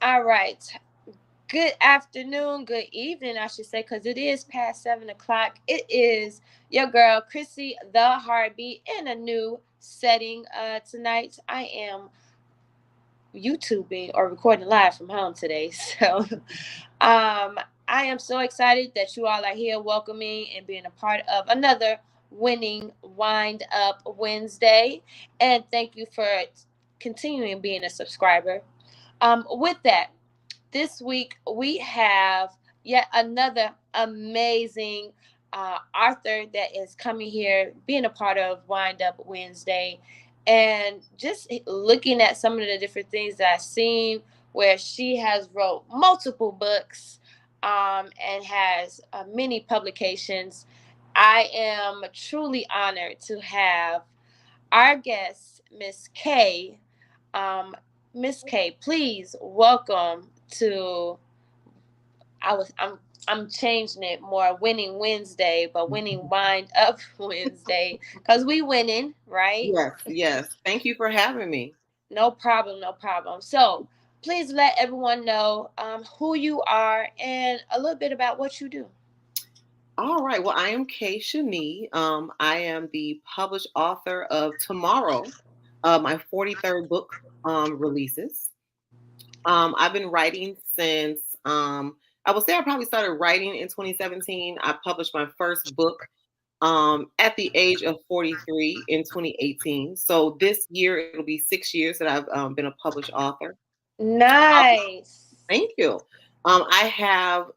All right. Good afternoon, good evening, I should say, because it is past 7 o'clock. It is your girl, Chrissy the Heartbeat, in a new setting. Tonight, I am YouTubing or recording live from home today. Um, I am so excited that you all are here welcoming and being a part of another winning Wind Up Wednesday. And thank you for continuing being a subscriber. With that, this week we have yet another amazing author that is coming here, being a part of Wind Up Wednesday, and just looking at some of the different things that I've seen where she has wrote multiple books and has many publications. I am truly honored to have our guest, Miss K. Um, Miss K, please welcome to I'm changing it more winning Wednesday, but winning wind up Wednesday because we winning, right? Yes, yes. Thank you for having me. No problem, no problem. So please let everyone know who you are and a little bit about what you do. All right. Well, I am Kay Shani. I am the published author of Tomorrow, my 43rd book releases. I've been writing since I would say I probably started writing in 2017. I published my first book at the age of 43 in 2018. So this year it'll be 6 years that I've been a published author. Nice. Thank you. I have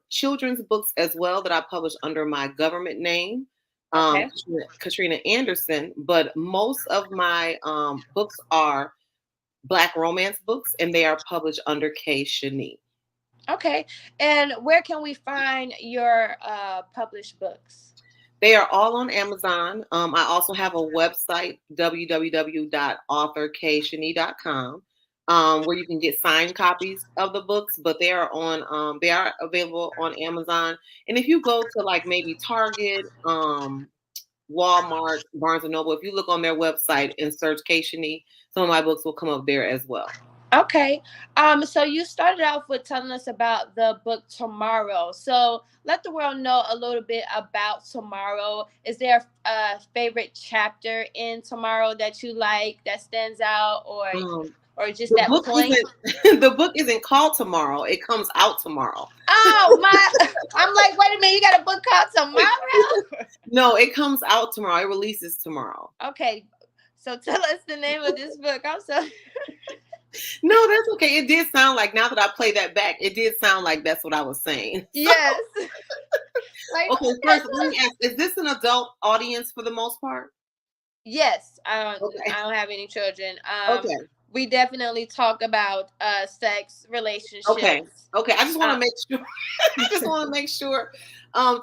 children's books as well that I publish under my government name, Okay. Katrina Anderson. But most of my books are Black romance books, and they are published under K. Shani. Okay. And where can we find your published books? They are all on Amazon. I also have a website, www.authorkshani.com, where you can get signed copies of the books, but they are available on Amazon. And if you go to like maybe Target, Walmart, Barnes and Noble, if you look on their website and search K Shani, some of my books will come up there as well. Okay. So you started off with telling us about the book Tomorrow. So let the world know a little bit about Tomorrow. Is there a favorite chapter in Tomorrow that you like that stands out, Um, or just the that book point? isn't the book isn't called Tomorrow. It comes out tomorrow. Oh my! I'm like, wait a minute, you got a book called Tomorrow? No, it comes out tomorrow. It releases tomorrow. Okay. So tell us the name of this book. I'm so No, that's okay. It did sound like now that I play that back, it did sound like that's what I was saying. yes. Like Okay, first let me ask: is this an adult audience for the most part? yes, Okay, I don't have any children. okay, We definitely talk about sex, okay, relationships. okay. I just want Uh, to make sure. I just want to make sure.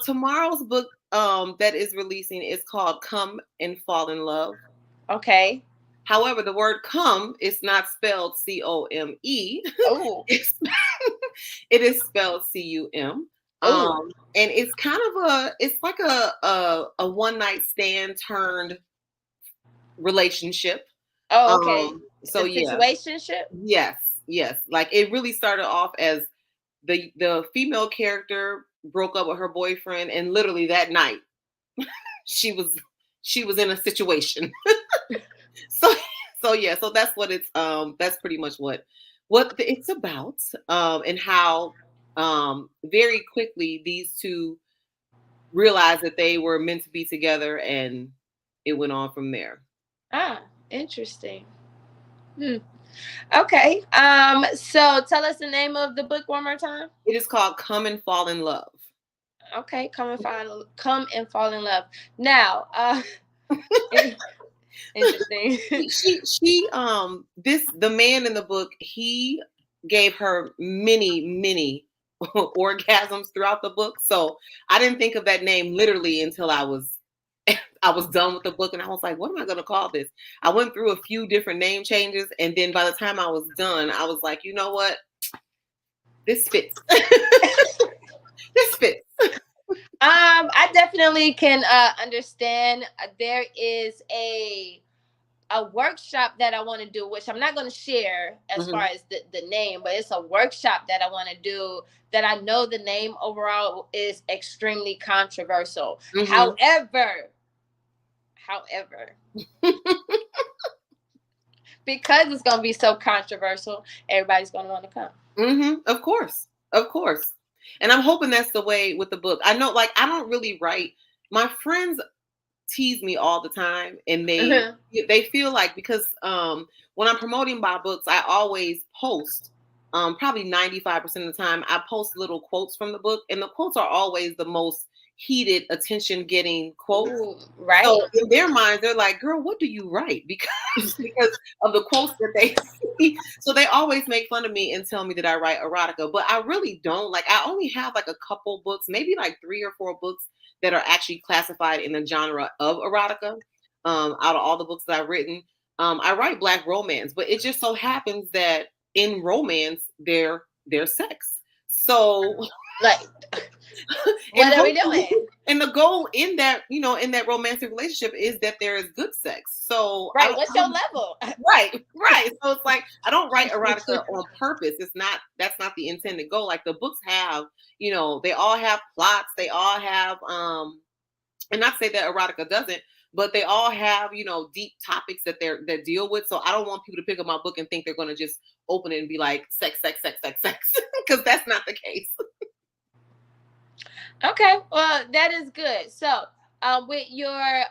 Tomorrow's book that is releasing is called "Come and Fall in Love." okay. However, the word "come" is not spelled COME. Oh, It's, it is spelled CUM. oh, And it's kind of it's like a one night stand turned relationship. oh, okay. It's So a yeah, situationship. yes, yes. Like it really started off as the female character broke up with her boyfriend, and literally that night she was she was in a situation. So so yeah, so that's what it's that's pretty much what it's about, and how very quickly these two realized that they were meant to be together, and it went on from there. Ah, interesting. Hmm. Okay. So tell us the name of the book one more time. It is called Come and Fall in Love. Okay, come and fall in love. Now, interesting. This the man in the book, he gave her many orgasms throughout the book. So I didn't think of that name literally until I was done with the book, and I was like, what am I going to call this? I went through a few different name changes, and then by the time I was done, I was like, you know what? This fits. This fits. I definitely can understand. There is a a workshop that I want to do, which I'm not going to share as far Mm-hmm. as the name, but it's a workshop that I want to do that I know the name overall is extremely controversial. Mm-hmm. However, because it's going to be so controversial, everybody's going to want to come. Mm-hmm. Of course. Of course. And I'm hoping that's the way with the book. I know, like, I don't really write. My friends tease me all the time, and Mm-hmm. they feel like, because when I'm promoting my books, I always post, probably 95% of the time I post little quotes from the book, and the quotes are always the most heated, attention getting quotes. Ooh, right? So in their minds, they're like, girl, what do you write? Because of the quotes that they see. So they always make fun of me and tell me that I write erotica, but I really don't. Like, I only have like a couple books, maybe like 3 or 4 books that are actually classified in the genre of erotica. Out of all the books that I've written, I write Black romance, but it just so happens that in romance, there's sex. So, Like, and what are we hopefully, doing? and the goal in that, in that romantic relationship is that there is good sex. So I Right, don't, what's your level? right, right. So it's like, I don't write erotica on purpose. That's not the intended goal. Like, the books have, they all have plots. They all have, and not to say that erotica doesn't, but they all have, deep topics that deal with. So I don't want people to pick up my book and think they're going to just open it and be like sex, sex, sex, sex, sex, because that's not the case. Okay, well, that is good. So, with your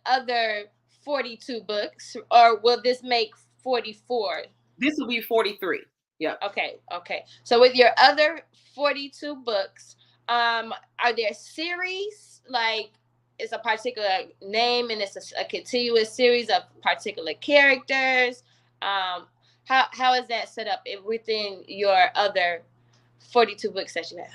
other 42 books, or will this make 44? This will be 43. Yep. Okay, okay. So, with your other 42 books, are there series, like it's a particular name and it's a continuous series of particular characters? How is that set up within your other 42 books that you have?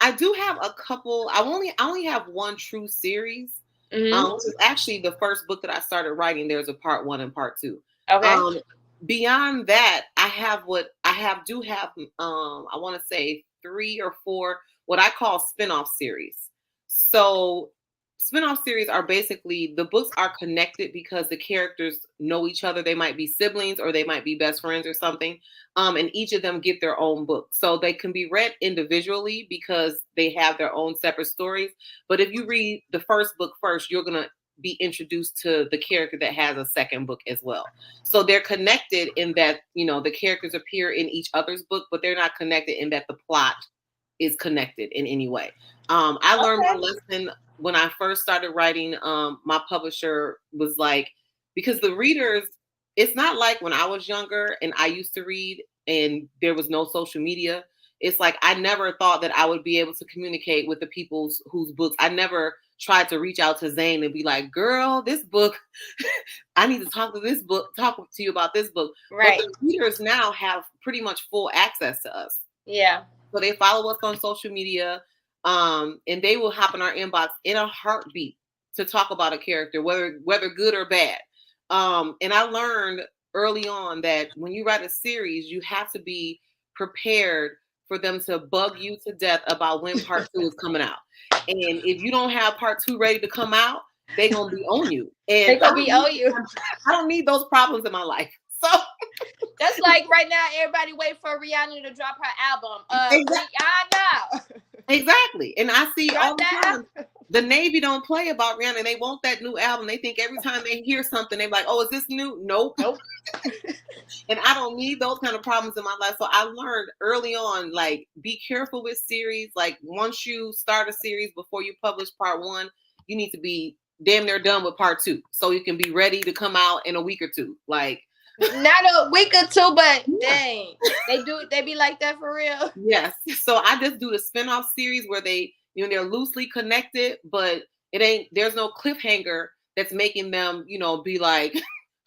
I do have a couple. I only have one true series. Mm-hmm. Which is actually the first book that I started writing. There's a part 1 and part 2. Okay. Beyond that, I do have, I want to say 3 or 4 what I call spin-off series. So spin-off series are basically, the books are connected because the characters know each other. They might be siblings or they might be best friends or something. And each of them get their own book. So they can be read individually because they have their own separate stories. But if you read the first book first, you're going to be introduced to the character that has a second book as well. So they're connected in that, the characters appear in each other's book, but they're not connected in that the plot is connected in any way. I learned my Okay. lesson when I first started writing. My publisher was like, because the readers, it's not like when I was younger and I used to read and there was no social media. It's like, I never thought that I would be able to communicate with the people whose books. I never tried to reach out to Zane and be like, girl, this book, I need to talk to you about this book. But Right. the readers now have pretty much full access to us. Yeah. So they follow us on social media, and they will hop in our inbox in a heartbeat to talk about a character, whether good or bad. And I learned early on that when you write a series, you have to be prepared for them to bug you to death about when part 2 is coming out. And if you don't have part 2 ready to come out, they're gonna be on you. And They gonna be on you. I don't need those problems in my life. So That's like right now, everybody wait for Rihanna to drop her album. Rihanna, exactly. And I see all drop the that time album. the Navy don't play about Rihanna. They want that new album. They think every time they hear something, they're like, oh, is this new? Nope. Nope. And I don't need those kind of problems in my life. So I learned early on, like, be careful with series. Like, once you start a series, before you publish part 1, you need to be damn near done with part 2. So you can be ready to come out in a week or 2. Like, Not a week or two, but yeah. dang, they be like that for real. Yes. So I just do the spinoff series where they're loosely connected, but there's no cliffhanger that's making them, be like,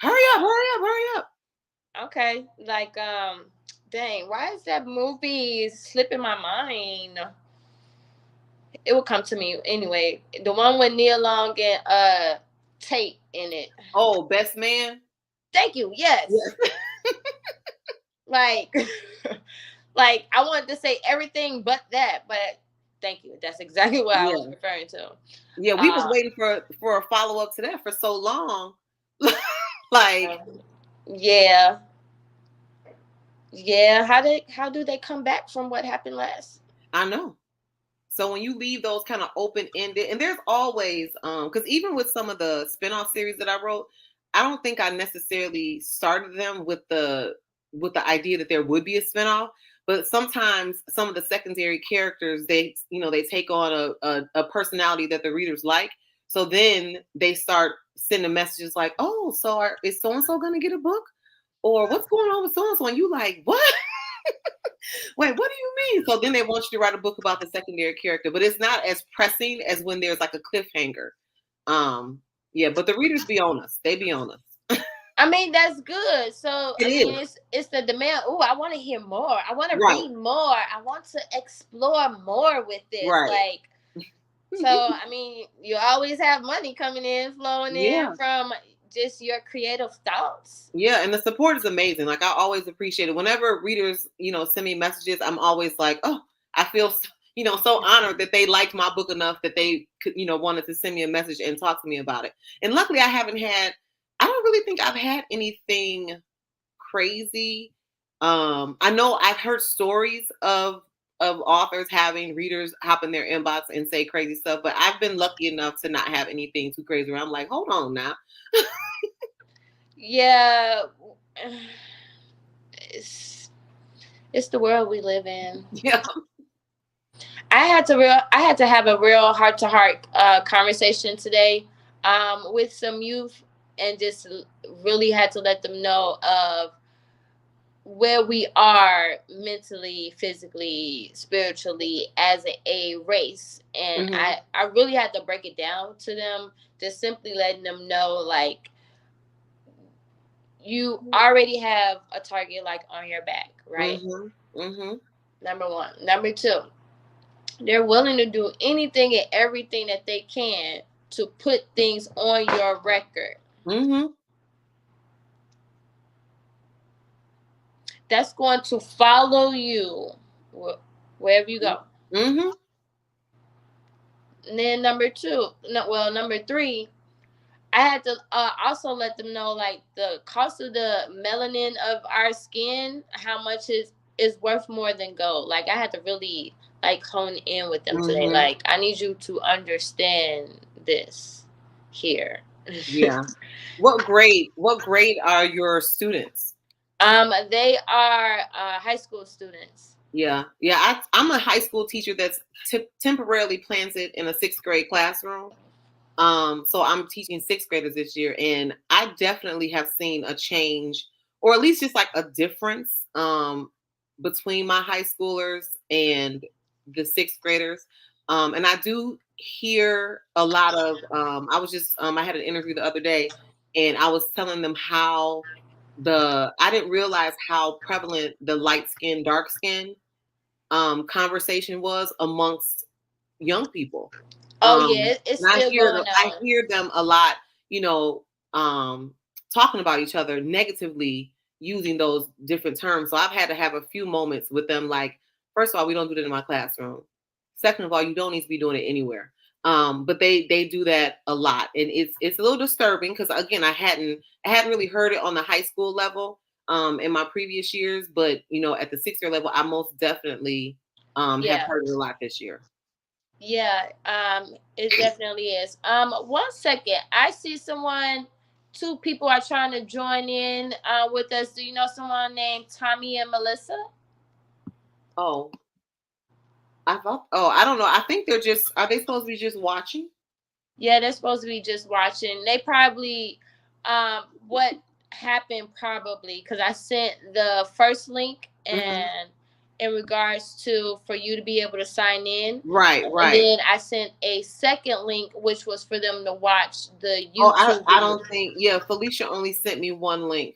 hurry up, hurry up, hurry up. Okay, like dang, why is that movie slipping my mind? It will come to me anyway. The one with Neil Long and Tate in it. Oh, Best Man. Thank you. Yes. Yes. Like, like I wanted to say everything but that, but thank you. That's exactly what I was Yeah. referring to. Yeah, we was waiting for a follow up to that for so long. Like, Yeah. Yeah. How do they come back from what happened last? I know. So when you leave those kind of open ended, and there's always, because even with some of the spinoff series that I wrote, I don't think I necessarily started them with the idea that there would be a spinoff. But sometimes some of the secondary characters, they take on a personality that the readers like. So then they start sending messages like, "Oh, so is so and so going to get a book?" Or "What's going on with so and so?" And you like, "What?" Wait, what do you mean? So then they want you to write a book about the secondary character, but it's not as pressing as when there's like a cliffhanger. Um, yeah, but the readers be on us. They be on us. I mean, that's good. So It I mean, is. it's the demand. Oh, I want to hear more. I want to Right. read more. I want to explore more with this. Right. Like, so I mean, you always have money coming in, flowing in Yeah. from just your creative thoughts. Yeah, and the support is amazing. Like, I always appreciate it. Whenever readers, send me messages, I'm always like, oh, I feel, so honored that they liked my book enough that they could, wanted to send me a message and talk to me about it. And luckily, I don't really think I've had anything crazy. I know I've heard stories of authors having readers hop in their inbox and say crazy stuff, but I've been lucky enough to not have anything too crazy where I'm like, hold on now. Yeah, it's it's the world we live in. Yeah. I had to have a real heart to heart conversation today with some youth, and just really had to let them know of where we are mentally, physically, spiritually as a race. And Hmm. I really had to break it down to them, just simply letting them know, like, you already have a target like on your back, right? Hmm. Hmm. Number one. Number two, they're willing to do anything and everything that they can to put things on your record. Hmm. That's going to follow you wherever you go. Hmm. And then number two, no, well, number three, I had to also let them know, like, the cost of the melanin of our skin, how much is worth more than gold. Like, I had to really like hone in with them today. Hmm. Like, I need you to understand this here. Yeah. What grade are your students? They are high school students. Yeah. Yeah. I'm a high school teacher that's temporarily planted in a sixth grade classroom. So I'm teaching sixth graders this year, and I definitely have seen a change, or at least just like a difference, between my high schoolers and the sixth graders. And I do hear a lot of. I had an interview the other day, and I was telling them how I didn't realize how prevalent the light skin, dark skin conversation was amongst young people. Oh yeah, it's And I still hear going I on. hear them a lot, you know, um, talking about each other negatively using those different terms. So I've had to have a few moments with them, like, first of all, we don't do that in my classroom. Second of all, you don't need to be doing it anywhere. But they do that a lot, and it's a little disturbing because, again, I hadn't really heard it on the high school level in my previous years, but at the sixth grade level, I most definitely have Yeah. heard it a lot this year. Yeah, it definitely is. One second, I see someone. Two people are trying to join in with us. Do you know someone named Tommy and Melissa? Oh, I thought. Oh, I don't know. I think they're just. Are they supposed to be just watching? Yeah, they're supposed to be just watching. They probably, what happened probably because I sent the first link, Hmm. and in regards to for you to be able to sign in, Right, and right. then I sent a second link which was for them to watch the Oh, I YouTube I video. don't think. Yeah, Felicia only sent me one link,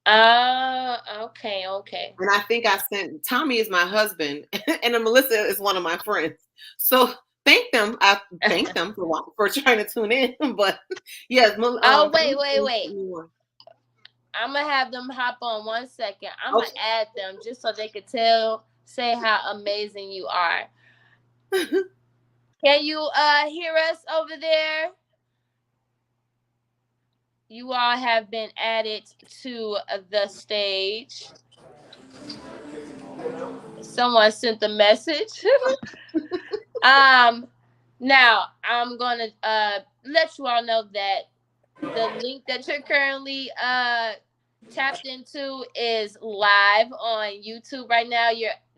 Okay, okay. and I think I sent Tommy is my husband, and then Melissa is one of my friends. So thank them. I thank them for trying to tune in. But yes, Oh, wait, Felicia wait, only wait. sent me one. I'm gonna have them hop on 1 second. I'm gonna Okay. add them just so they could say how amazing you are. Can you hear us over there? you all have been added to the stage. Someone sent the message. um, Now I'm gonna let you all know that the link that you're currently tapped into is live on YouTube right now.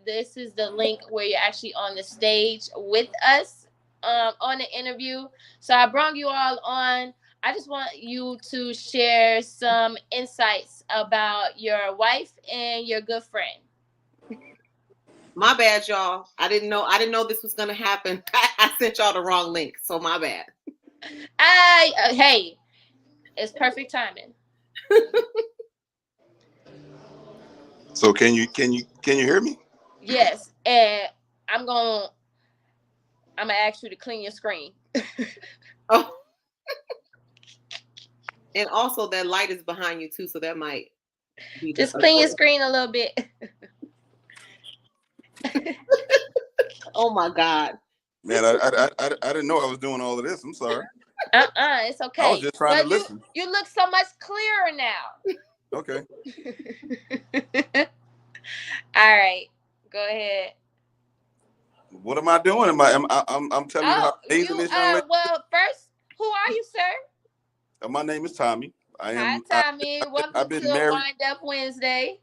This is the link where you're actually on the stage with us on the interview. So I brought you all on. I just want you to share some insights about your wife and your good friend. My bad, y'all. I didn't know this was gonna happen. I sent y'all the wrong link, so my bad. Hey, it's perfect timing. So can you hear me? Yes, and I'm gonna I'm gonna ask you to clean your screen. Oh, and also that light is behind you too, so that might be Just a clean your threat. screen a little bit. Oh my God. Man, I didn't know I was doing all of this. I'm sorry. It's I was okay. just trying to Well, listen. you look so much clearer now. Okay. All right, go ahead. What am I doing? I'm telling you how Oh, amazing you this young lady. well, first, who are you, sir? My name is Tommy. Hi, Tommy. I've Welcome been to married. Wind Up Wednesday.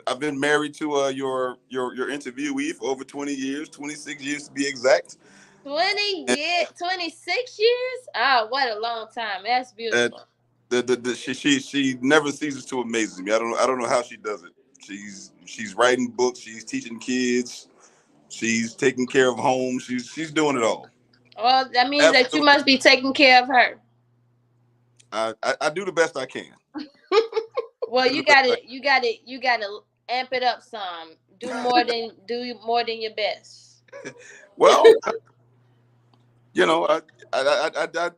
I've been married to your interviewee for over 20 years, 26 years to be exact. 26 years. Oh, what a long time. That's And beautiful. she never ceases to amaze me. I don't know how she does it. She's writing books. She's teaching kids. She's taking care of home. She's doing it all. Well, that means that you Absolutely. must be taking care of her. I do the best I can. Well, I do the best I can. you gotta amp it up some. Do more than your best. Well, you know, I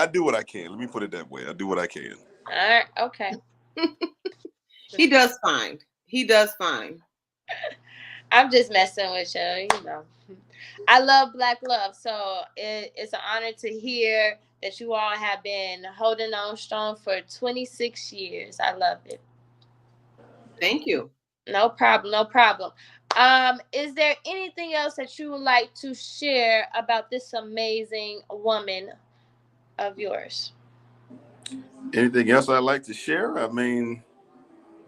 do what I can. Let me put it that way. I do what I can. All right, okay. He does fine. He does fine. I'm just messing with you. I love Black Love, so it's an honor to hear that you all have been holding on strong for 26 years. I love it. Thank you. No problem, no problem. Is there anything else that you would like to share about this amazing woman of yours? Anything else I'd like to share? I mean,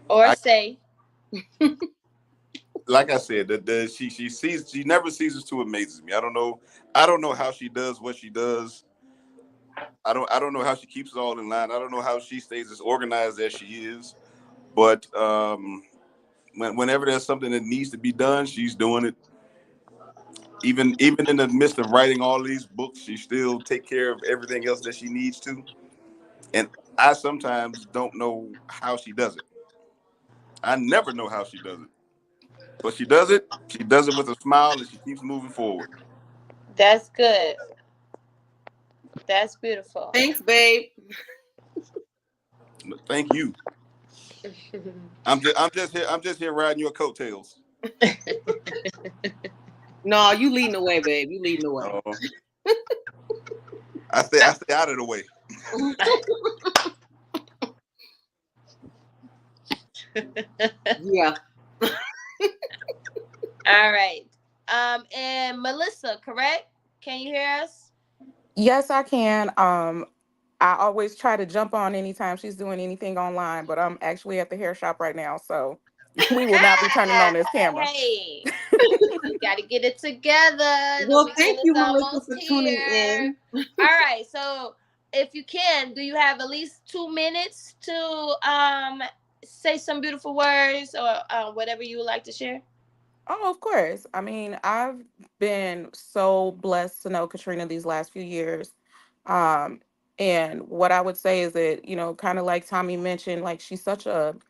Or I say, like I said, she never ceases to amaze me. I don't know how she does what she does. I don't know how she keeps it all in line. I don't know how she stays as organized as she is. But whenever there's something that needs to be done, she's doing it. Even in the midst of writing all these books, she still take care of everything else that she needs to. And I sometimes don't know how she does it. I never know how she does it. But she does it. She does it with a smile, and she keeps moving forward. that's good. That's beautiful. Thanks, babe. Thank you. I'm just here riding your coattails. No, you leading the way, babe. You leading the way. Uh, I stay out of the way. Yeah. All right. And Melissa, correct? Can you hear us? Yes, I can. I always try to jump on anytime she's doing anything online, but I'm actually at the hair shop right now, so we will not be turning on this camera. Hey, we got to get it together. The Well, thank weekend is you, Melissa, almost for tuning here. in. All right. So, if you can, do you have at least 2 minutes to say some beautiful words or whatever you would like to share? Oh, of course. I mean, I've been so blessed to know Katrina these last few years. Um, and what I would say is that, kind of like Tommy mentioned, like she's such an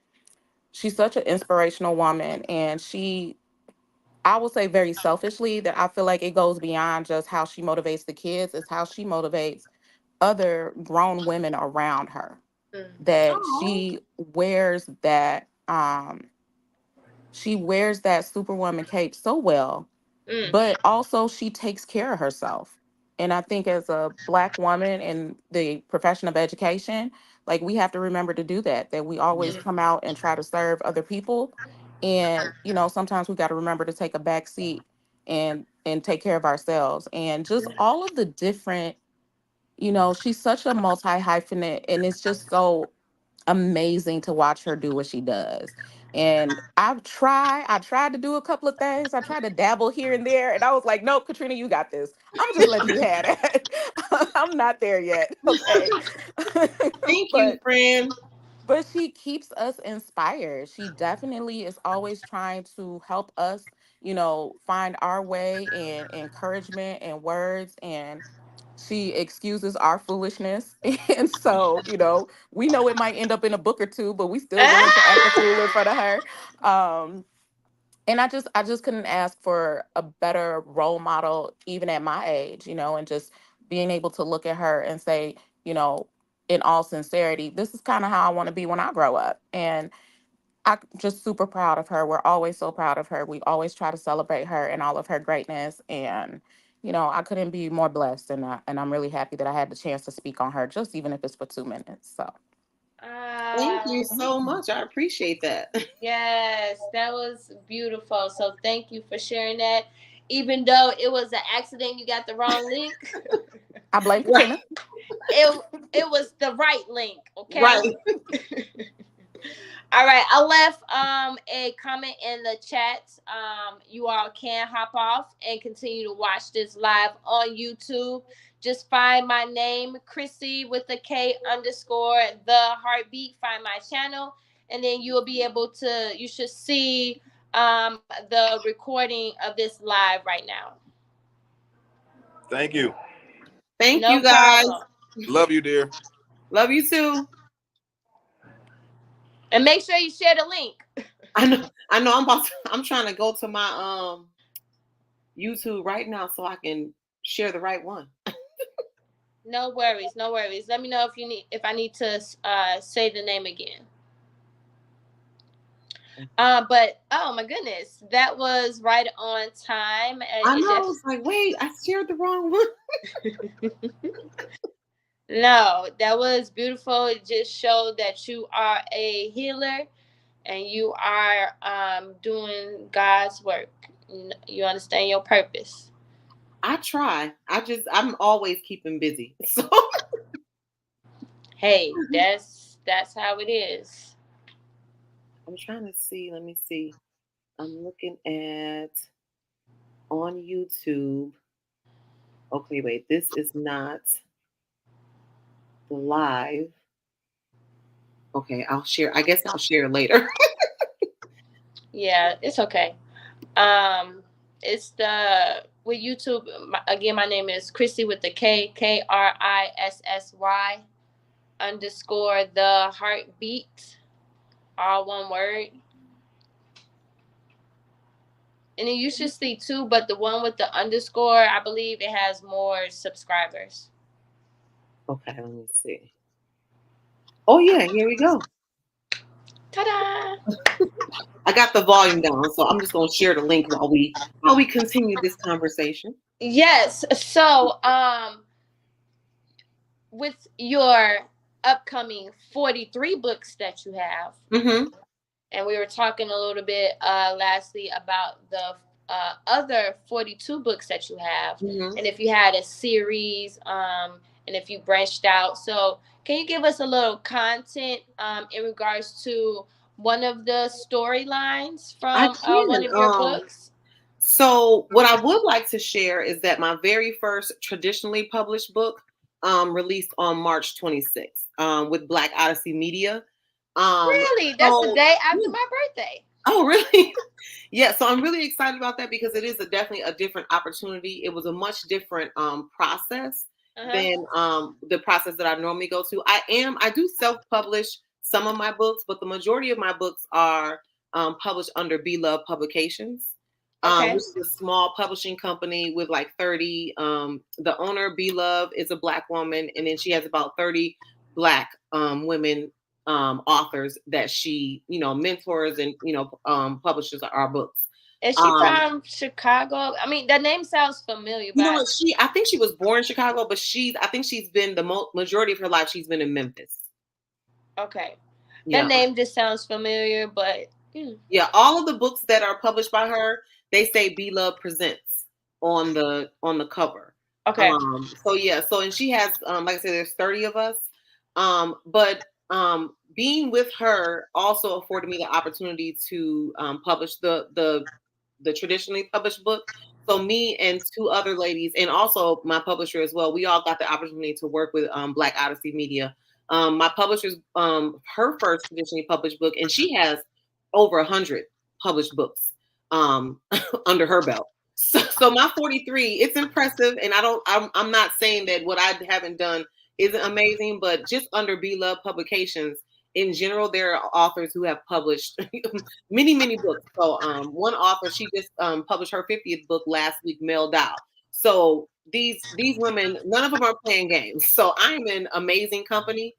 inspirational woman, and I will say very selfishly that I feel like it goes beyond just how she motivates the kids, it's how she motivates other grown women around her. Mm, That Oh, she wears that superwoman cape so well, mm, but also she takes care of herself. And I think as a Black woman in the profession of education, like we have to remember to do that, that we always come out and try to serve other people. And, sometimes we got to remember to take a back seat and take care of ourselves. And just all of the different, she's such a multi hyphenate, and it's just so amazing to watch her do what she does. And I tried to do a couple of things. I tried to dabble here and there, and I was like, nope, Katrina, you got this. I'm just let you have it. I'm not there yet. Okay. Thank you, but friend. but she keeps us inspired. She definitely is always trying to help us, find our way, and encouragement and words. And she excuses our foolishness. And so, we know it might end up in a book or two, but we still willing to act a Ah! fool in front of her. And I just couldn't ask for a better role model, even at my age, and just being able to look at her and say, you know, in all sincerity, this is kind of how I want to be when I grow up. And I'm just super proud of her. We're always so proud of her. We always try to celebrate her and all of her greatness. And, I couldn't be more blessed. And I'm really happy that I had the chance to speak on her, just even if it's for 2 minutes. So, Thank you Ah, so much. I appreciate that. yes, that was beautiful. So thank you for sharing that. Even though it was an accident, you got the wrong link. I blame Right. Katrina. It was the right link, okay? Right. All right, I left a comment in the chat. You all can hop off and continue to watch this live on YouTube. Just find my name, Chrissy with the K underscore the heartbeat. Find my channel, and then you'll be able to. You should see the recording of this live right now. Thank you. Thank No you guys. problem. Love you, dear. Love you too. And make sure you share the link. I know I'm trying to go to my YouTube right now so I can share the right one. No worries, no worries. Let me know if I need to say the name again. But oh my goodness, that was right on time. I It know. just It's like, wait, I shared the wrong one. no, that was beautiful. It just showed that you are a healer and you are doing God's work. You understand your purpose. I try. I'm always keeping busy. So Hey, that's how it is. I'm trying to see. Let me see. I'm looking at on YouTube. Okay, wait. This is not the live. Okay, I'll share. I guess I'll share later. Yeah, it's okay. Um, it's the with YouTube again. My name is Chrissy with the Krissy underscore the heartbeat, all one word. And then you should see two, but the one with the underscore, I believe it has more subscribers. Okay, let me see. Oh yeah, here we go. Ta-da! I got the volume down, so I'm just gonna share the link while we continue this conversation. Yes. So, with your upcoming 43 books that you have, Mm-hmm. and we were talking a little bit lastly about the other 42 books that you have, Mm-hmm. and if you had a series, and if you branched out. So can you give us a little content in regards to one of the storylines I from one can. of your books? So what I would like to share is that my very first traditionally published book released on March 26th with Black Odyssey Media. Really, that's the So day after my birthday. oh really? Yeah, so I'm really excited about that because it is definitely a different opportunity. It was a much different process Uh-huh. than the process that I normally go to. I do self-publish some of my books, but the majority of my books are published under Be Love Publications, Okay. which is a small publishing company with like 30. The owner, Be Love, is a Black woman, and then she has about 30 Black women authors that she mentors and publishes our books. Is she from Chicago? I mean, the name sounds familiar, You know but what? I think she was born in Chicago, but I think she's been the majority of her life. She's been in Memphis. okay. That Yeah. name just sounds familiar, but Yeah, all of the books that are published by her, they say "Be Love Presents" on the cover. okay. So yeah, and she has like I said, there's 30 of us. But being with her also afforded me the opportunity to publish the traditionally published book. So me and two other ladies, and also my publisher as well, we all got the opportunity to work with Black Odyssey Media. My publisher's her first traditionally published book, and she has over 100 published books under her belt. So my 43, it's impressive, and I'm not saying that what I haven't done isn't amazing, but just under Be Love Publications in general, there are authors who have published many books. So one author, she just published her 50th book last week, Mel Dow. So these women, none of them are playing games. So I am in amazing company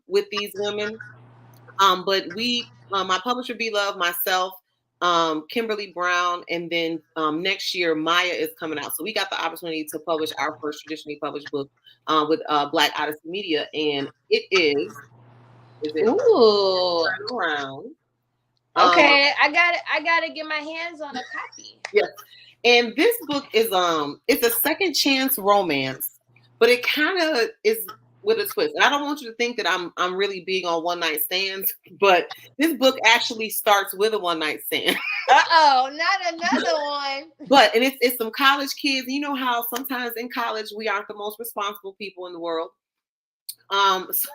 with these women. But my publisher Be Love, myself, Kimberly Brown, and then next year Maya is coming out. So we got the opportunity to publish our first traditionally published book with Black Odyssey Media, and it is it ooh. turn around? Okay, I gotta get my hands on a copy. Yes. And this book is it's a second chance romance, but it kind of is with a twist. And I don't want you to think that I'm really big on one night stands, but this book actually starts with a one night stand. Uh-oh, not another one. But and it's some college kids. You know how sometimes in college we aren't the most responsible people in the world.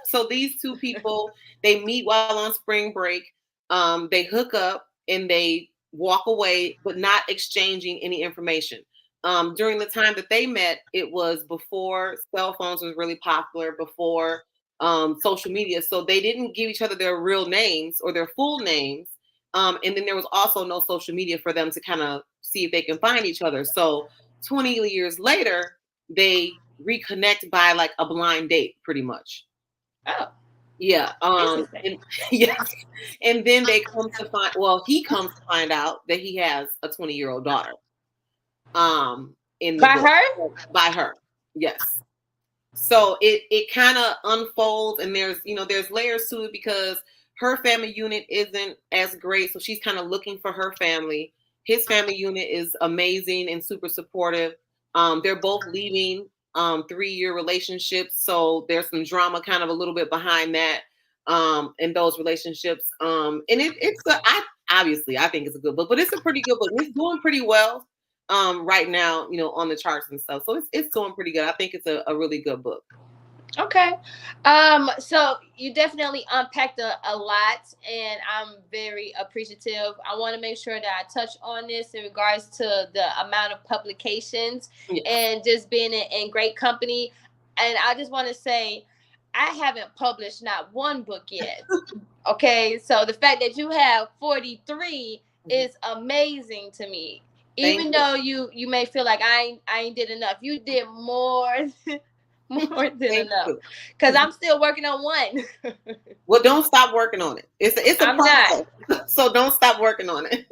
So these two people, they meet while on spring break. They hook up and they walk away, but not exchanging any information. During the time that they met, it was before cell phones was really popular, before social media. So they didn't give each other their real names or their full names. And then there was also no social media for them to kind of see if they can find each other. So 20 years later, they reconnect by like a blind date, pretty much. Oh, Yeah. And, yes. And then they come to find. Well, he comes to find out that he has a 20-year-old daughter. In the by book. her? By her. Yes. So it kind of unfolds, and there's layers to it because her family unit isn't as great, so she's kind of looking for her family. His family unit is amazing and super supportive. They're both leaving 3-year relationships, so there's some drama kind of a little bit behind that in those relationships. And obviously I think it's a good book, but it's a pretty good book. It's doing pretty well right now, on the charts and stuff. So it's doing pretty good. I think it's a really good book. Okay. So you definitely unpacked a lot, and I'm very appreciative. I want to make sure that I touch on this in regards to the amount of publications and just being in great company. And I just want to say, I haven't published not one book yet. Okay. So the fact that you have 43 is amazing to me. Even though you may feel like I ain't did enough, you did more more than enough, because I'm still working on one. Well, don't stop working on it. It's a process, so don't stop working on it.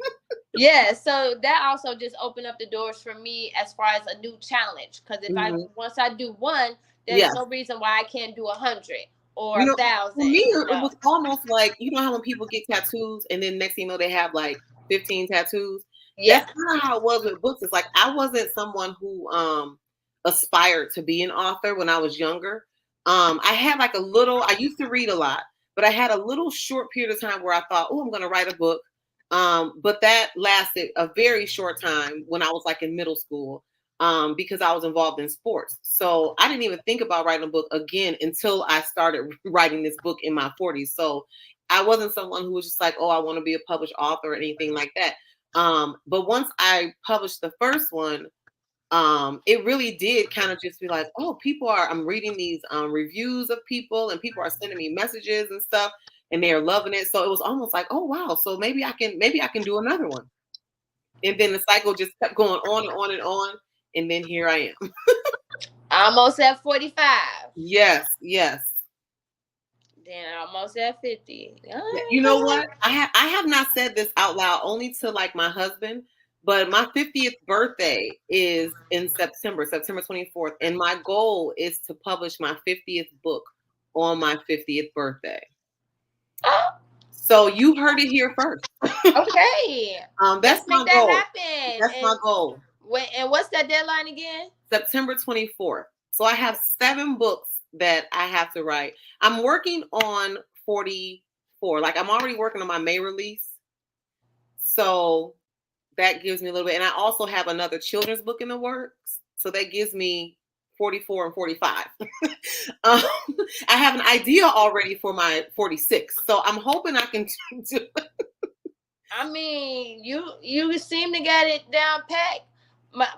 Yeah, so that also just opened up the doors for me as far as a new challenge, because if once I do one, there's no reason why I can't do 100 or 1,000. For me, it was almost like, how when people get tattoos and then next thing you know they have like 15 tattoos. Yeah. That's kind of how it was with books. It's like I wasn't someone who aspired to be an author when I was younger. I had like I used to read a lot, but I had a little short period of time where I thought, oh, I'm going to write a book. But that lasted a very short time when I was like in middle school, because I was involved in sports. So I didn't even think about writing a book again until I started writing this book in my 40s. So I wasn't someone who was just like, oh, I want to be a published author or anything like that. But once I published the first one, it really did kind of just be like, oh, I'm reading these reviews of people, and people are sending me messages and stuff, and they're loving it. So it was almost like, oh wow, so maybe I can do another one. And then the cycle just kept going on and on and on, and then here I am. Almost at 45. Yes. Then almost at 50. You know what? I have not said this out loud, only to like my husband, but my 50th birthday is in September, September 24th, and my goal is to publish my 50th book on my 50th birthday. Oh, So you heard it here first. okay. That's Let's my make that goal. happen. That's my goal. And what's that deadline again? September 24th. So I have 7 books that I have to write. I'm working on 44. Like I'm already working on my May release. So that gives me a little bit. And I also have another children's book in the works. So that gives me 44 and 45. I have an idea already for my 46. So I'm hoping I can do it. I mean, you seem to get it down pat.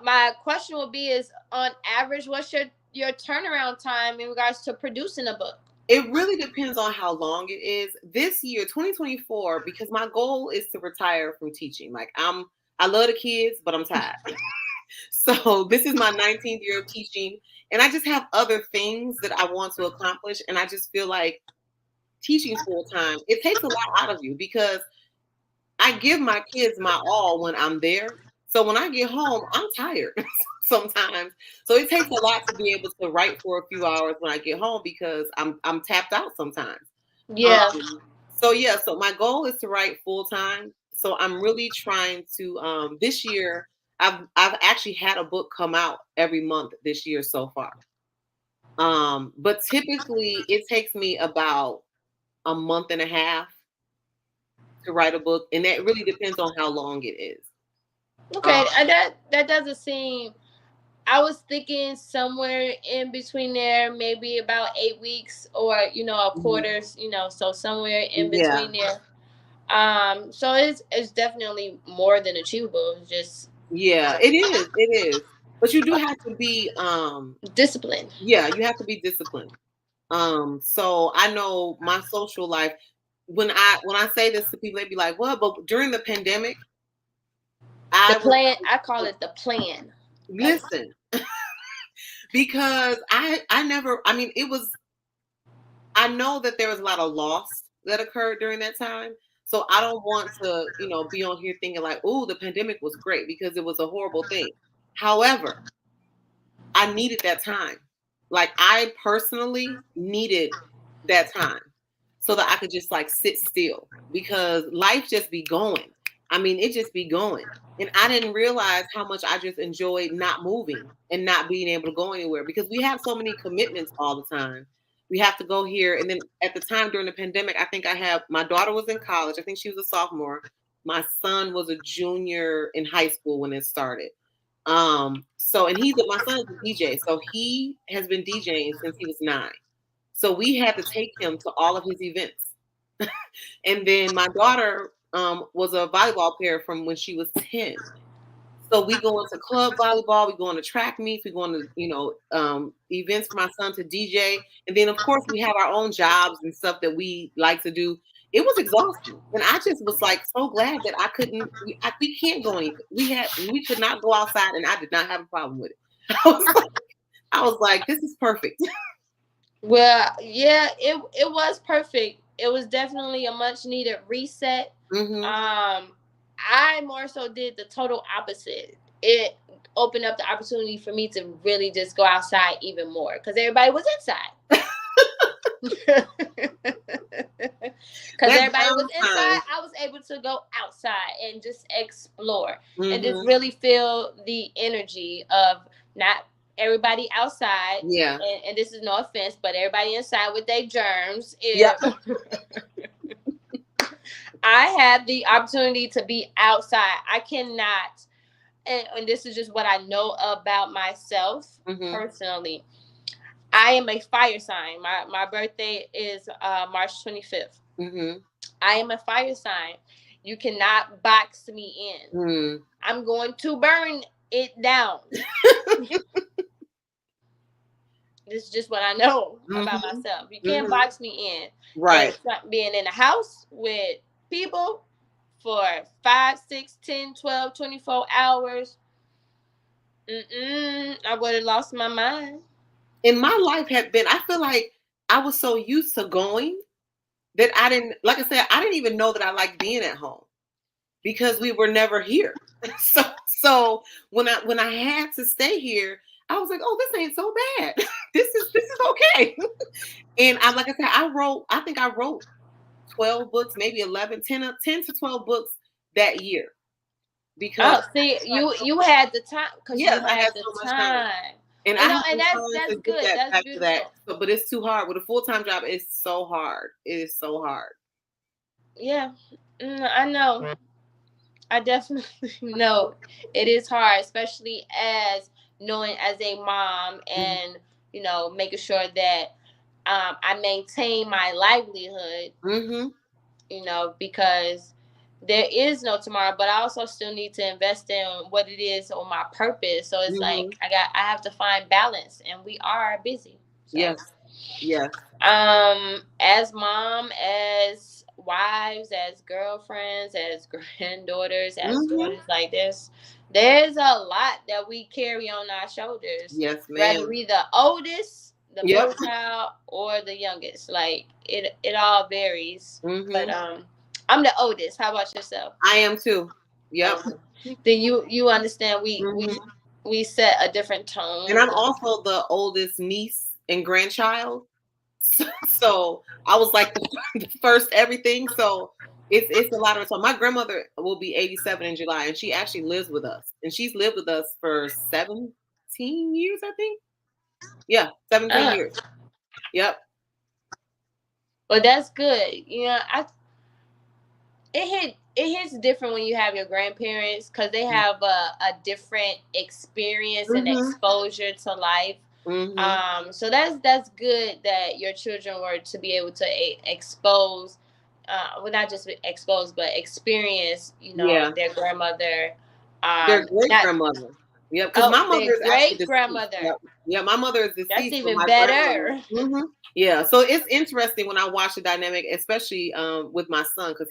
My question would be is on average, what's your turnaround time in regards to producing a book? It really depends on how long it is. This year, 2024, because my goal is to retire from teaching. Like I love the kids, but I'm tired. So this is my 19th year of teaching, and I just have other things that I want to accomplish. And I just feel like teaching full time, it takes a lot out of you because I give my kids my all when I'm there. So when I get home, I'm tired sometimes. So it takes a lot to be able to write for a few hours when I get home because I'm tapped out sometimes. Yeah. So yeah, so my goal is to write full time. So I'm really trying to this year I've actually had a book come out every month this year so far. But typically it takes me about a month and a half to write a book, and that really depends on how long it is. Okay, that doesn't seem. I was thinking somewhere in between there, maybe about 8 weeks or a quarter. So somewhere in Yeah. between there. So it's definitely more than achievable. It's just Yeah, it is. It is. But you do have to be discipline. yeah, you have to be disciplined. So I know my social life, when I say this to people, they be like, "What?" But during the pandemic, The I was plan. I call it the plan. listen because I never. I mean, it was. I know that there was a lot of loss that occurred during that time. So I don't want to, be on here thinking like, "Oh, the pandemic was great," because it was a horrible thing. However, I needed that time. Like I personally needed that time so that I could just like sit still because life just be going. I mean, it just be going. And I didn't realize how much I just enjoyed not moving and not being able to go anywhere because we have so many commitments all the time. We have to go here. And then at the time during the pandemic, I think my daughter was in college. I think she was a sophomore. My son was a junior in high school when it started. So and my son is a DJ, so he has been DJing since he was 9. So we had to take him to all of his events. And then my daughter was a volleyball player from when she was 10. So we go into club volleyball, we go into track meets, we go into, events for my son to DJ. And then of course we have our own jobs and stuff that we like to do. It was exhausting. And I just was like so glad that we can't go any, we could not go outside and I did not have a problem with it. I was like, this is perfect. Well, yeah, it was perfect. It was definitely a much needed reset. Mm-hmm. I more so did the total opposite. It opened up the opportunity for me to really just go outside even more because everybody was inside. Because everybody was inside, I was able to go outside and just explore and just really feel the energy of not everybody outside. Yeah. And this is no offense, but everybody inside with their germs. Yeah. I had the opportunity to be outside. I cannot, and this is just what I know about myself personally. I am a fire sign. My birthday is March 25th. I am a fire sign. You cannot box me in. I'm going to burn it down. This is just what I know about myself. You can't box me in. Right. And being in a house with people for 5, 6, 10, 12, 24 hours, I would have lost my mind. And my life had been, I feel like I was so used to going that I didn't, like I said, I didn't even know that I liked being at home because we were never here. So when I had to stay here, I was like, oh, this ain't so bad. This is okay. And I, like I said, I think I wrote 12 books, maybe 11, 10 to 12 books that year because Oh, see, you had the time because yes, you I had had the so much time. time. And I You know, have and been that's trying that's to get good. that That's back to that. beautiful. So, but it's too hard. With a full-time job, it's so hard. It is so hard. Yeah, I know. I definitely know it is hard, especially as knowing as a mom and making sure that I maintain my livelihood. Mm-hmm. Because there is no tomorrow, but I also still need to invest in what it is on my purpose. So it's Mm-hmm. like I have to find balance, and we are busy. So Yes. Yes. as mom, as wives, as girlfriends, as granddaughters, as Mm-hmm. daughters, like there's a lot that we carry on our shoulders, Yes, whether ma'am. we the oldest, the Yep. middle child, or the youngest. Like it all varies. But Mm-hmm. I'm the oldest. How about yourself? I am too. Yep. Okay. Then you understand Mm-hmm. we set a different And tone. I'm also the oldest niece and grandchild. So I was like the first everything. So it's a lot of time. My grandmother will be 87 in July, and she actually lives with us, and she's lived with us for 17 years, I think. Yeah, 17 uh, years. Yep. but that's good. I it hits different when you have your grandparents because they have a different experience and Mhm. exposure to life. Mhm. So that's good that your children were to be able to expose, well, not just expose, but experience, Yeah. their grandmother. Their great Not grandmother. Yep. Because Oh, my mother their is actually great deceased. Yep. grandmother. Yeah, my mother is That's deceased, but even my grandmother. better. Yeah. So it's interesting when I watch the dynamic, especially with my son, because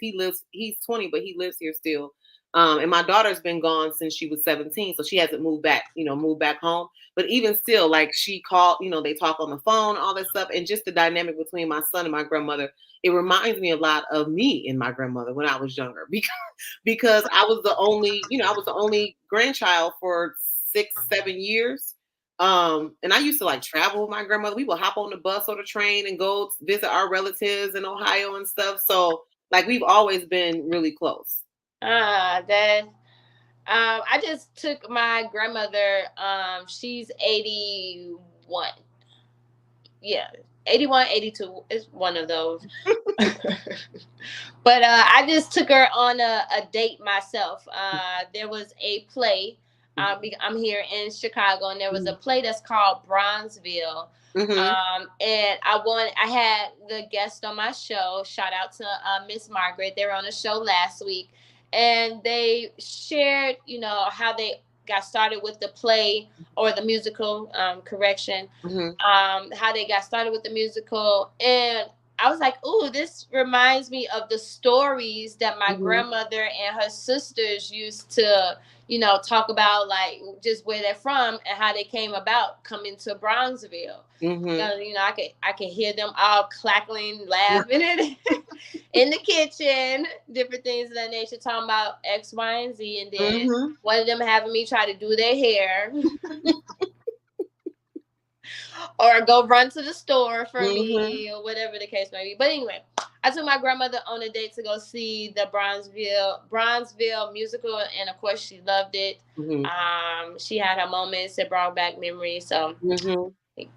he's 20, but he lives here still. And my daughter's been gone since she was 17, so she hasn't moved back home. But even still, like she called, they talk on the phone, all that stuff, and just the dynamic between my son and my grandmother, it reminds me a lot of me and my grandmother when I was younger because I was the only grandchild for 6, 7 years. And I used to like travel with my grandmother. We would hop on the bus or the train and go visit our relatives in Ohio and stuff. So like we've always been really close. That I just took my grandmother. She's 81. Yeah, 81, 82 is one of those. But I just took her on a date myself. There was a play. I'm here in Chicago, and there was a play that's called Bronzeville. Mm-hmm. And I had the guest on my show. Shout out to Miss Margaret. They were on the show last week, and they shared, how they got started with the play or the musical. Correction, Mm-hmm. how they got started with the musical. And I was like, ooh, this reminds me of the stories that my Mm-hmm. grandmother and her sisters used to, talk about, like just where they're from and how they came about coming to Bronzeville. Mm-hmm. I could hear them all cackling, laughing in the kitchen, different things of that nature, talking about X, Y, and Z, and then Mm-hmm. one of them having me try to do their hair. Or go run to the store for Mm-hmm. me or whatever the case may be. But anyway, I took my grandmother on a date to go see the Bronzeville musical, and of course she loved it. Mm-hmm. She had her moments that brought back memories. So Mm-hmm.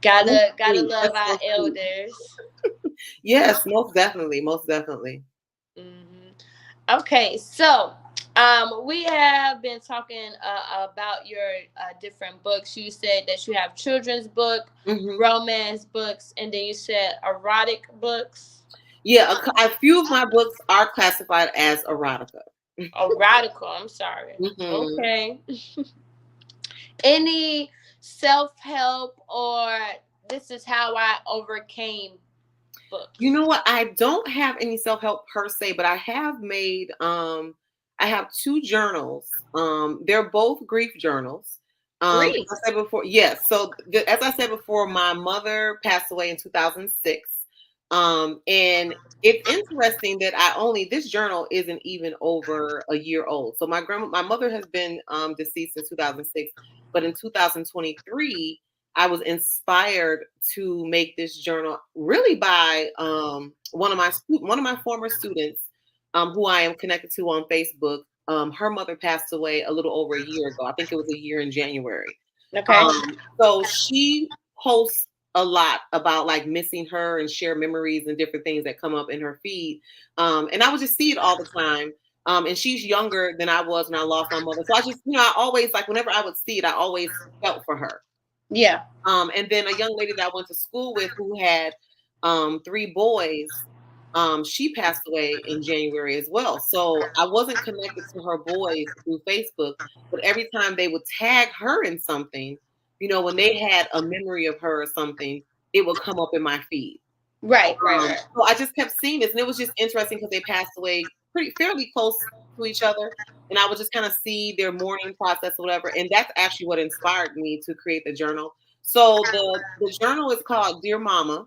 That's gotta sweet. love That's our so sweet. elders. Yes, most definitely. Most definitely. Hmm. Okay, so we have been talking about your different books. You said that you have children's book, Mm-hmm. romance books, and then you said erotic books. Yeah, a few of my books are classified as erotica. Erotical. I'm sorry. Mm-hmm. Okay. Any self help or this is how I overcame You books? know what? I don't have any self-help per se, but I have two journals. They're both grief journals. As Grief. I said before, yes. So as I said before, my mother passed away in 2006. And it's interesting that this journal isn't even over a year old. So my mother has been deceased since 2006, but in 2023, I was inspired to make this journal really by one of my former students, who I am connected to on Facebook. Her mother passed away a little over a year ago. I think it was a year in January. Okay. So she posts a lot about like missing her and share memories and different things that come up in her feed. And I would just see it all the time. And she's younger than I was when I lost my mother. So I just, I always, like, whenever I would see it, I always felt for her. Yeah. And then a young lady that I went to school with who had 3 boys, she passed away in January as well. So I wasn't connected to her boys through Facebook, but every time they would tag her in something, when they had a memory of her or something, it would come up in my feed. Right. So I just kept seeing this, and it was just interesting because they passed away fairly close to each other, and I would just kind of see their mourning process or whatever, and that's actually what inspired me to create the journal. So the journal is called Dear Mama.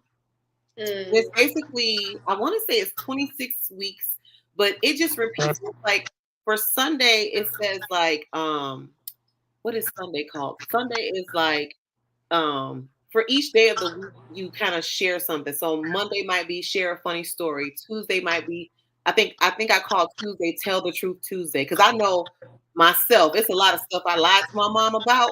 It's basically, I want to say it's 26 weeks, but it just repeats. Like for Sunday, it says like, what is Sunday called? Sunday is like, for each day of the week, you kind of share something. So Monday might be share a funny story. Tuesday might be, I call Tuesday Tell the Truth Tuesday, because I know myself, it's a lot of stuff I lied to my mom about.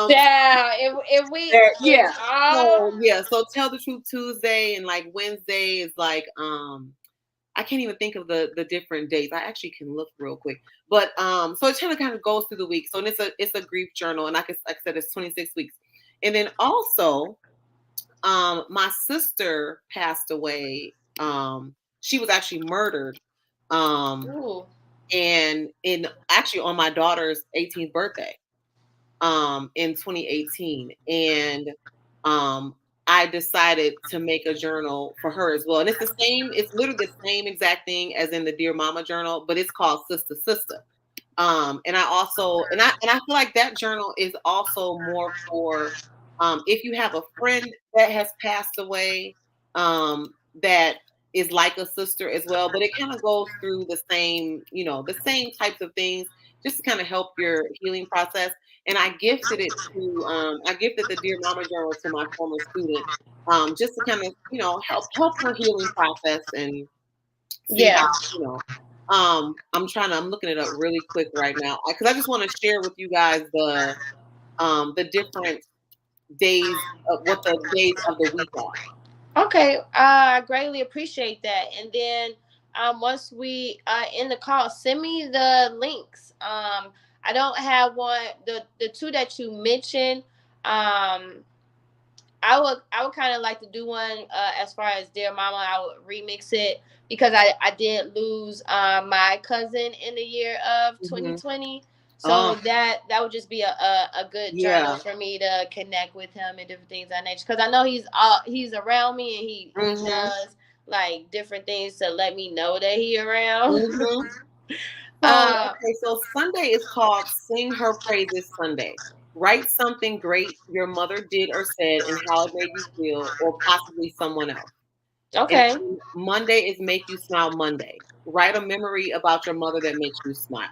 Yeah, if we yeah. all So Tell the Truth Tuesday, and like Wednesday is like, I can't even think of the different days. I actually can look real quick. But so it kind of goes through the week. So it's a grief journal, and like I said, it's 26 weeks. And then also, my sister passed away. She was actually murdered. And actually on my daughter's 18th birthday. In 2018, and I decided to make a journal for her as well. And it's literally the same exact thing as in the Dear Mama journal, but it's called Sister Sister. And I feel like that journal is also more for if you have a friend that has passed away, that is like a sister as well, but it kind of goes through the same types of things, just to kind of help your healing process. And I gifted the Dear Mama journal to my former student, just to kind of, help her healing process and see how, I'm looking it up really quick right now, because I just want to share with you guys the different days of what the days of the week are. Okay, I greatly appreciate that. And then once we end the call, send me the links. I don't have one. The two that you mentioned, I would kind of like to do one as far as Dear Mama. I would remix it because I did lose my cousin in the year of 2020. So that would just be a good journal for me to connect with him and different things of that nature. Because I know he's around me, and he does like different things to let me know that he around. So Sunday is called Sing Her Praises Sunday. Write something great your mother did or said and how it made you feel, or possibly someone else. Okay. And Monday is Make You Smile Monday. Write a memory about your mother that makes you smile.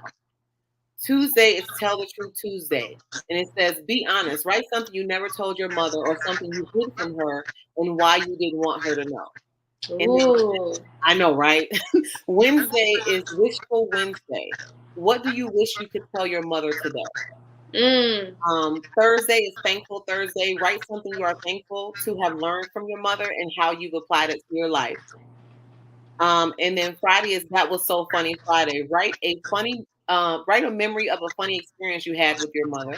Tuesday is Tell the Truth Tuesday. And it says, be honest. Write something you never told your mother or something you hid from her and why you didn't want her to know. And then, I know, right? Wednesday is Wishful Wednesday. What do you wish you could tell your mother today? Thursday is Thankful Thursday. Write something you are thankful to have learned from your mother and how you've applied it to your life. And then Friday is That Was So Funny Friday. Write a memory of a funny experience you had with your mother.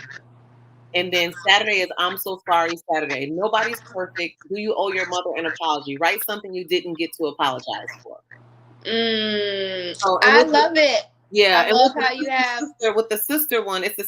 And then Saturday is I'm So Sorry Saturday. Nobody's perfect. Do you owe your mother an apology? Write something you didn't get to apologize for. I love it. Yeah, I love how you have with the sister one. It's the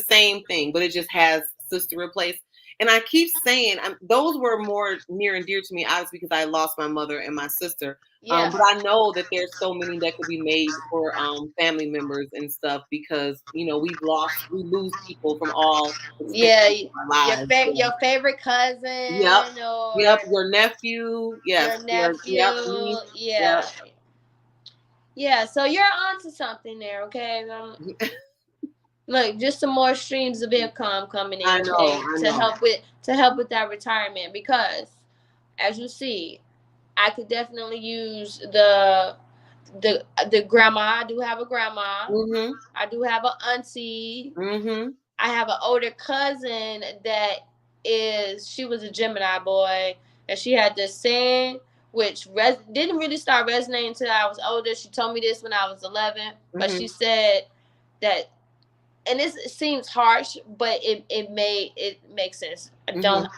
same thing, but it just has sister replaced. And I keep saying those were more near and dear to me, obviously, because I lost my mother and my sister. Yeah. But I know that there's so many that could be made for family members and stuff because we lose people from all Yeah, experiences of our lives. your favorite Yep, cousin yep. or Your nephew, yes, your your nephew. niece, Yeah. yep. Yeah, so you're onto something there, okay? Look, just some more streams of income coming in, I okay, know, I to know. help with that retirement because as you see, I could definitely use the grandma. I do have a grandma. Mhm, I do have an auntie. mhm, I have an older cousin that she was a Gemini boy, and she had this saying which didn't really start resonating until I was older. She told me this when I was 11, but she mhm, said that, and this seems harsh, but it makes sense. I don't, mhm.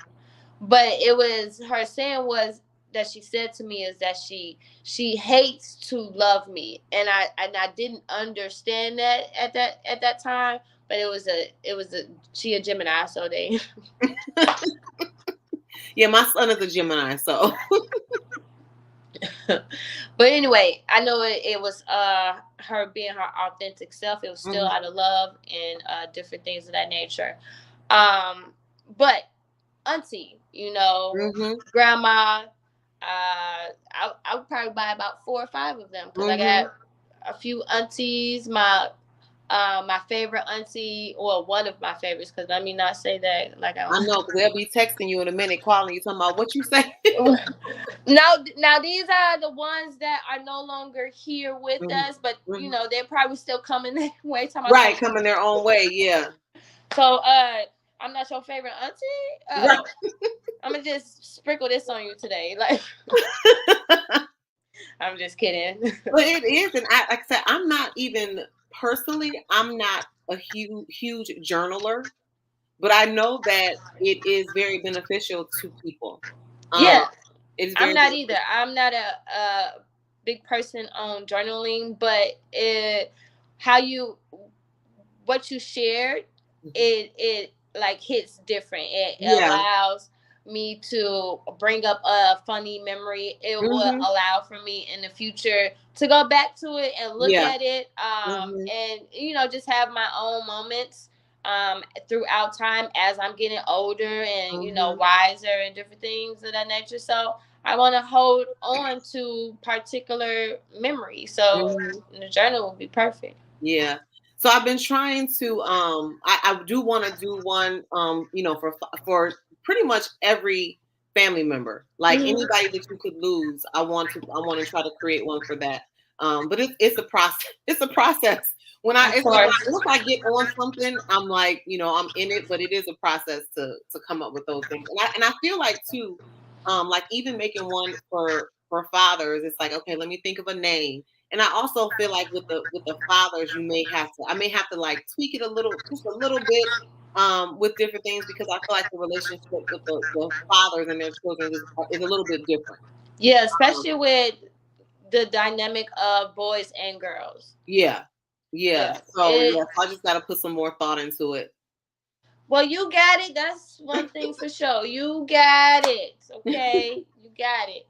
but it was her saying was that she said to me is that she hates to love me, and I didn't understand that at that time, but it was a she a Gemini, so they Yeah, my son is a Gemini, so. but anyway, I know it was her being her authentic self. It was still Mhm, out of love and different things of that nature. But auntie, mhm, grandma, I would probably buy about 4 or 5 of them because I mhm. got a few aunties. My favorite auntie, or one of my favorites, because let me not say that like I I know, because they'll be texting you in a minute, calling you, talking about what you say. now these are the ones that are no longer here with Mhm, us, but mhm. they're probably still coming their way. Talking about Right, coming their own way, yeah. so I'm not your favorite auntie. Right. I'm gonna just sprinkle this on you today. Like I'm just kidding. But it is, and like I said, I'm not even personally, I'm not a huge journaler, but I know that it is very beneficial to people. Um, Yeah, it's I'm very not either. beneficial. I'm not a big person on journaling, but how you what you shared, Mhm. it like hits different. It Yeah. allows me to bring up a funny memory. It will Hmm. allow for me in the future to go back to it and look Yeah. at it, Hmm. and just have my own moments throughout time as I'm getting older and Hmm. wiser and different things of that nature. So I want to hold on to particular memories. So Hmm. the journal will be perfect. Yeah. So I've been trying to I do want to do one for pretty much every family member. Like Mhm. anybody that you could lose, I want to try to create one for that. But it's a process. It's a process. Of It's like course. once I get on something, I'm like, I'm in it, but it is a process to come up with those things. And I feel like too, like even making one for fathers, it's like, okay, let me think of a name. And I also feel like with the fathers, I may have to like tweak it just a little bit, with different things because I feel like the relationship with the fathers and their children is a little bit different. Yeah, Um, especially with the dynamic of boys and girls. yeah, yeah. Yeah. So yeah, so I just got to put some more thought into it. Well, you got it. That's one thing for sure. You got it. Okay, you got it.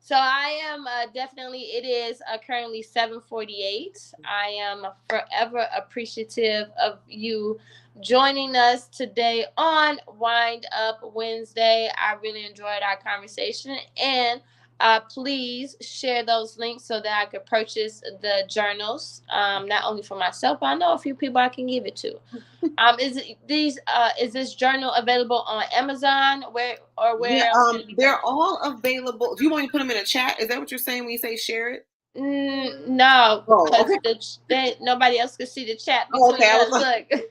So I am definitely. It is currently 7:48. I am forever appreciative of you joining us today on Wind Up Wednesday. I really enjoyed our conversation, and please share those links so that I could purchase the journals. Not only for myself, but I know a few people I can give it to. Is this journal available on Amazon? Yeah, Where else can it be they're purchased? all available. Do you want me to put them in a chat? Is that what you're saying when you say share it? No, Oh, because okay. nobody else can see the chat Oh, okay. between I was us. like,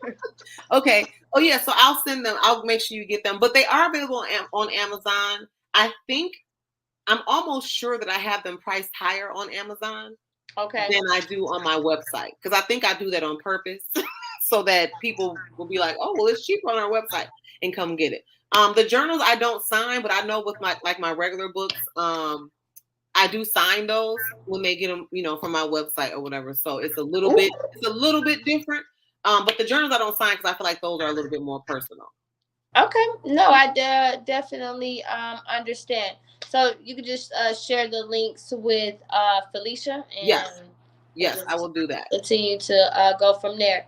Look. okay. Oh, yeah. So I'll send them. I'll make sure you get them. But they are available on Amazon. I think I'm almost sure that I have them priced higher on Amazon Okay. than I do on my website because I think I do that on purpose so that people will be like, "Oh, well, it's cheaper on our website," and come get it. The journals I don't sign, but I know with my regular books, I do sign those when they get them, from my website or whatever. So Ooh. it's a little bit different. But the journals I don't sign because I feel like those are a little bit more personal. Okay. No, I definitely understand. So you could just share the links with Felicia Yes, and yes, I just will do that. continue to go from there.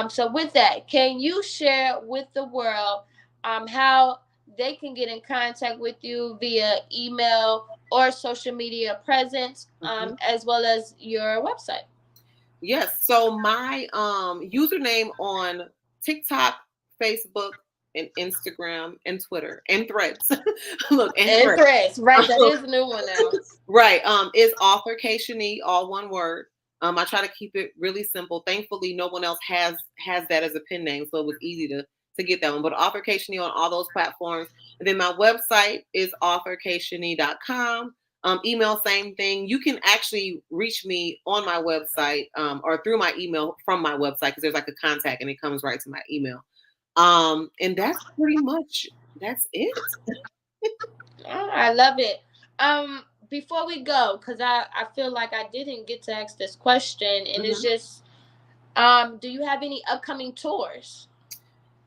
So with that, can you share with the world how they can get in contact with you via email or social media presence, Mhm. as well as your website? Yes. So my username on TikTok, Facebook, and Instagram and Twitter and Threads. Look, and And Threads. Threads, right? That is a new one now. Right. Is author K Shani, all one word. I try to keep it really simple. Thankfully, no one else has that as a pen name, so it was easy to get that one. But author K Shani on all those platforms. And then my website is authorkshani.com. Email, same thing. You can actually reach me on my website or through my email from my website because there's like a contact and it comes right to my email. And that's it. Oh, I love it. Before we go, because I feel like I didn't get to ask this question, and it's Mhm. just, do you have any upcoming tours?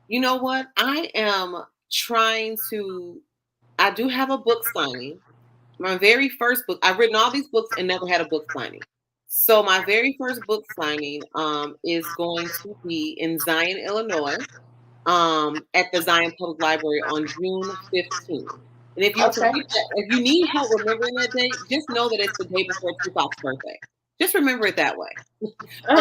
You know what? I am trying to. I do have a book signing. My very first book. I've written all these books and never had a book signing. So my very first book signing is going to be in Zion, Illinois, at the Zion Public Library on June 15th. And if you Okay. forget that, if you need help remembering that date, just know that it's the day before Tupac's birthday. Just remember it that way. Um,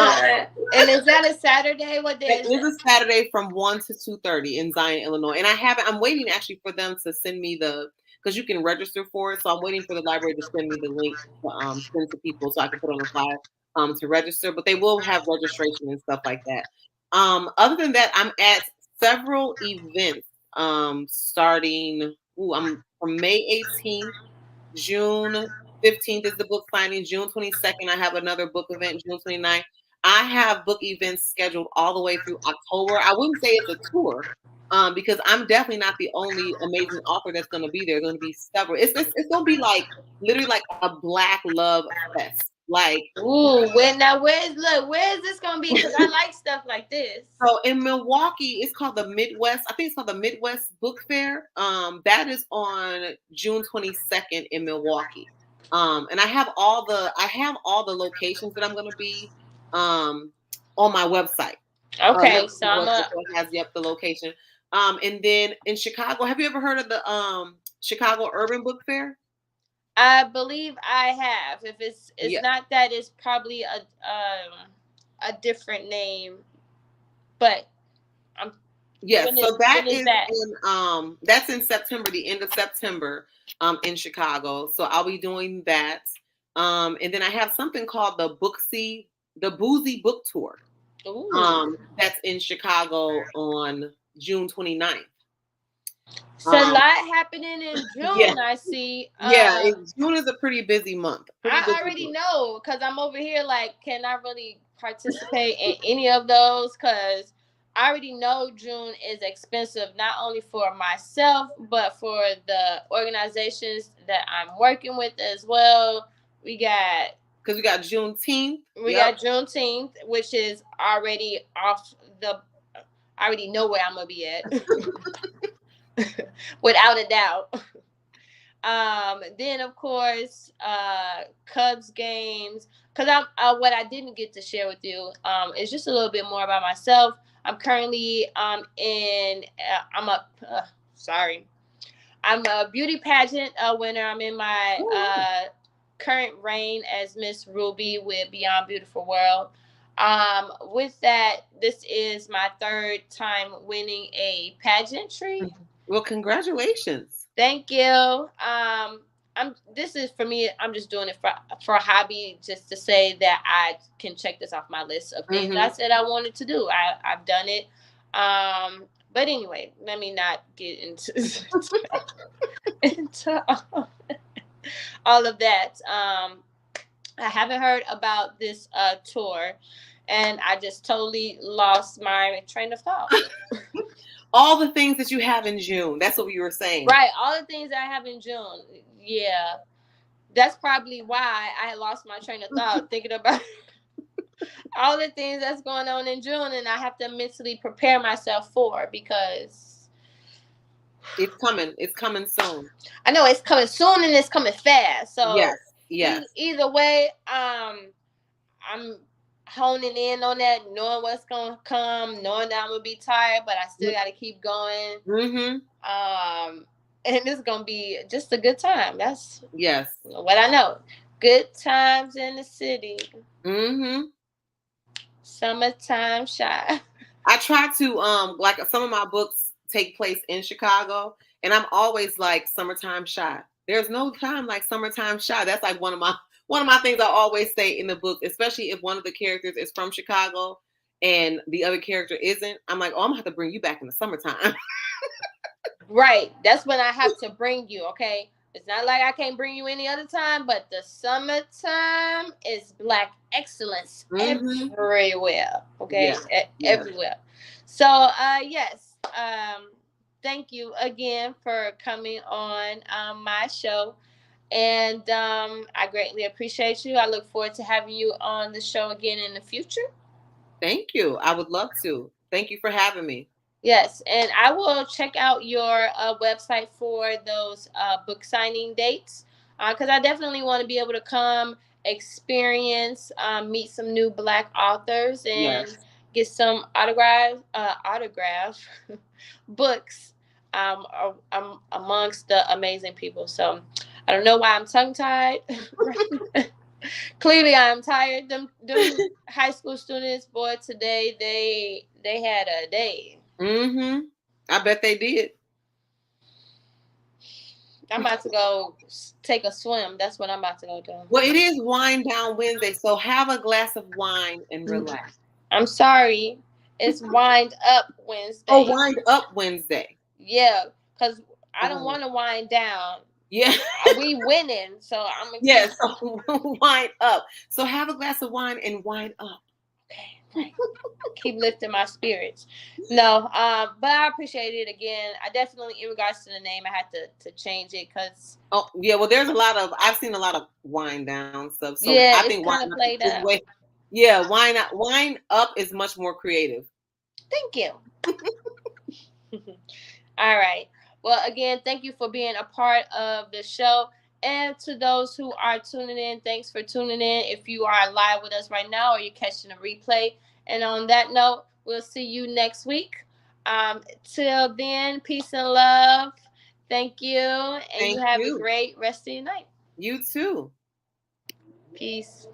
And is that a Saturday? What day That is is that? a Saturday from 1 to 2:30 in Zion, Illinois. And I'm waiting actually for them to send me because you can register for it. So I'm waiting for the library to send me the link to send to people so I can put on a flyer to register. But they will have registration and stuff like that. Other than that, I'm at several events starting I'm from May 18th. June 15th is the book signing. June 22nd, I have another book event. June 29th. I have book events scheduled all the way through October. I wouldn't say it's a tour because I'm definitely not the only amazing author that's going to be there. There's going to be several. It's going to be like literally like a Black love fest. Like Ooh, where is this gonna be? Because I like stuff like this. so in Milwaukee, it's called the Midwest. I think it's called the Midwest Book Fair. That is on June 22nd in Milwaukee. And I have all the locations that I'm going to be um on my website. Okay, Listed so on my I'm website, up. so it has the location. And then in Chicago, have you ever heard of the Chicago Urban Book Fair? I believe I have. If it's Yeah. not that, it's probably a different name. But I'm Yes, so that when is is that? in that's in September, the end of September, in Chicago. So I'll be doing that. And then I have something called the Boozy Book Tour. Ooh. That's in Chicago on June 29th. So a Um, lot happening in yeah, June, I see. yeah. June is a pretty busy month, pretty I busy already month. know because I'm over here like, can I really participate in any of those? Because I already know June is expensive, not only for myself, but for the organizations that I'm working with as well. We got Because we got Juneteenth. we Yep. got Juneteenth, which is already off the. I already know where I'm gonna be at, without a doubt. Then of course, Cubs games. Cause I'm what I didn't get to share with you is just a little bit more about myself. I'm currently in. I'm a sorry. I'm a beauty pageant winner. I'm in my current reign as Miss Ruby with Beyond Beautiful World. With that, this is my third time winning a pageantry. Well, congratulations. Thank you. I'm. This is for me. I'm just doing it for a hobby, just to say that I can check this off my list of things I Hmm. said I wanted to do. I've done it. But anyway, let me not get into into all of that. I haven't heard about this tour, and I just totally lost my train of thought. All the things that you have in June. That's what you were saying. Right, all the things I have in June. Yeah, that's probably why I had lost my train of thought thinking about all the things that's going on in June, and I have to mentally prepare myself for because It's coming. It's coming soon. I know it's coming soon and it's coming fast. Yes. So Yes. either way, I'm honing in on that, knowing what's gonna come, knowing that I'm gonna be tired, but I still got to keep going. Mm-hmm. And it's gonna be just a good time. That's Yes. what I know. Good times in the city. Mm-hmm. Summertime shy. I try to like some of my books take place in Chicago, and I'm always like summertime shy. There's no time like summertime shy. That's like one of my things I always say in the book, especially if one of the characters is from Chicago and the other character isn't. I'm like, oh, I'm gonna have to bring you back in the summertime. Right. That's when I have to bring you, okay? It's not like I can't bring you any other time, but the summertime is Black excellence Mm-hmm. everywhere, okay? Yes. Yes. Everywhere. So, yes. Thank you again for coming on my show. And I greatly appreciate you. I look forward to having you on the show again in the future. Thank you. I would love to. Thank you for having me. Yes, and I will check out your website for those book signing dates because I definitely want to be able to come, experience, meet some new Black authors, and Yes. get some autograph books amongst the amazing people. So I don't know why I'm tongue tied. Clearly, I'm tired. Them high school students, boy, today they had a day. Mm-hmm. I bet they did. I'm about to go take a swim. That's what I'm about to go do. Well, it is Wine Down Wednesday, so have a glass of wine and relax. I'm sorry. It's Wind Up Oh, Wednesday. Wind Up Wednesday. Yeah, because I don't want to wind down. Yeah. We winning, so I'm gonna Yes. So wind up. So have a glass of wine and wind up. Okay, right. Keep lifting my spirits. No, but I appreciate it again. I definitely, in regards to the name, I had to change it because Oh yeah, well there's I've seen a lot of wind down stuff. So I yeah, think it's wind kind up of played is out. way wine up is much more creative. Thank you. All right. Well, again, thank you for being a part of the show. And to those who are tuning in, thanks for tuning in. If you are live with us right now or you're catching a replay. And on that note, we'll see you next week. Till then, peace and love. Thank you. And Thank you have a you. great rest of your night. You too. Peace.